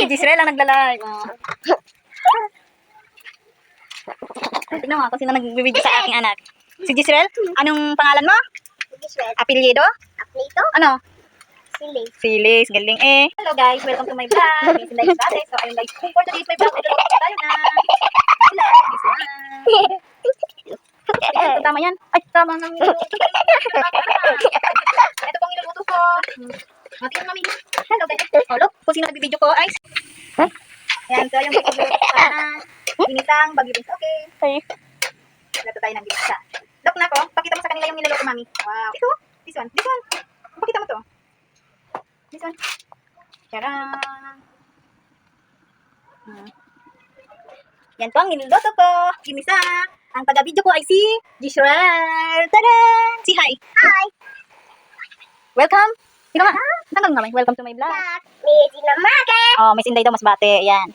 Gisrel ang nagla-live. Tignan mo kung sino nag-video sa aking anak. Si Gisrel? Anong pangalan mo? Gisrel. Apelyido? Apelyido? Ano? Silis. Silis, galing eh. Hello guys, welcome to my vlog. This is Live Status. So ayun guys, for today's my vlog, ito tayo na. Ito tama yan. Ay, tama nang niluluto. Ito pong niluluto ko. Matiin mami. Hello guys. Oh, look, kung sino nagbibideo ko ay yan, so yung niluluto ko na ginisang bagibis. Okay. Luto tayo ng ginisa. Look na ko, pakita mo sa kanila yung niluluto mami. Wow. Ito, this one. Pakita mo to. This one. Tcharam! Yan po ang niluluto ko. Ginisa. Ang taga-video ko ay si Gisrel. Tadaan! Si hi. Hi. Welcome. Sino nga? Welcome to my vlog. Medyo na maga. Oh, may sinday daw mas bate. Yan.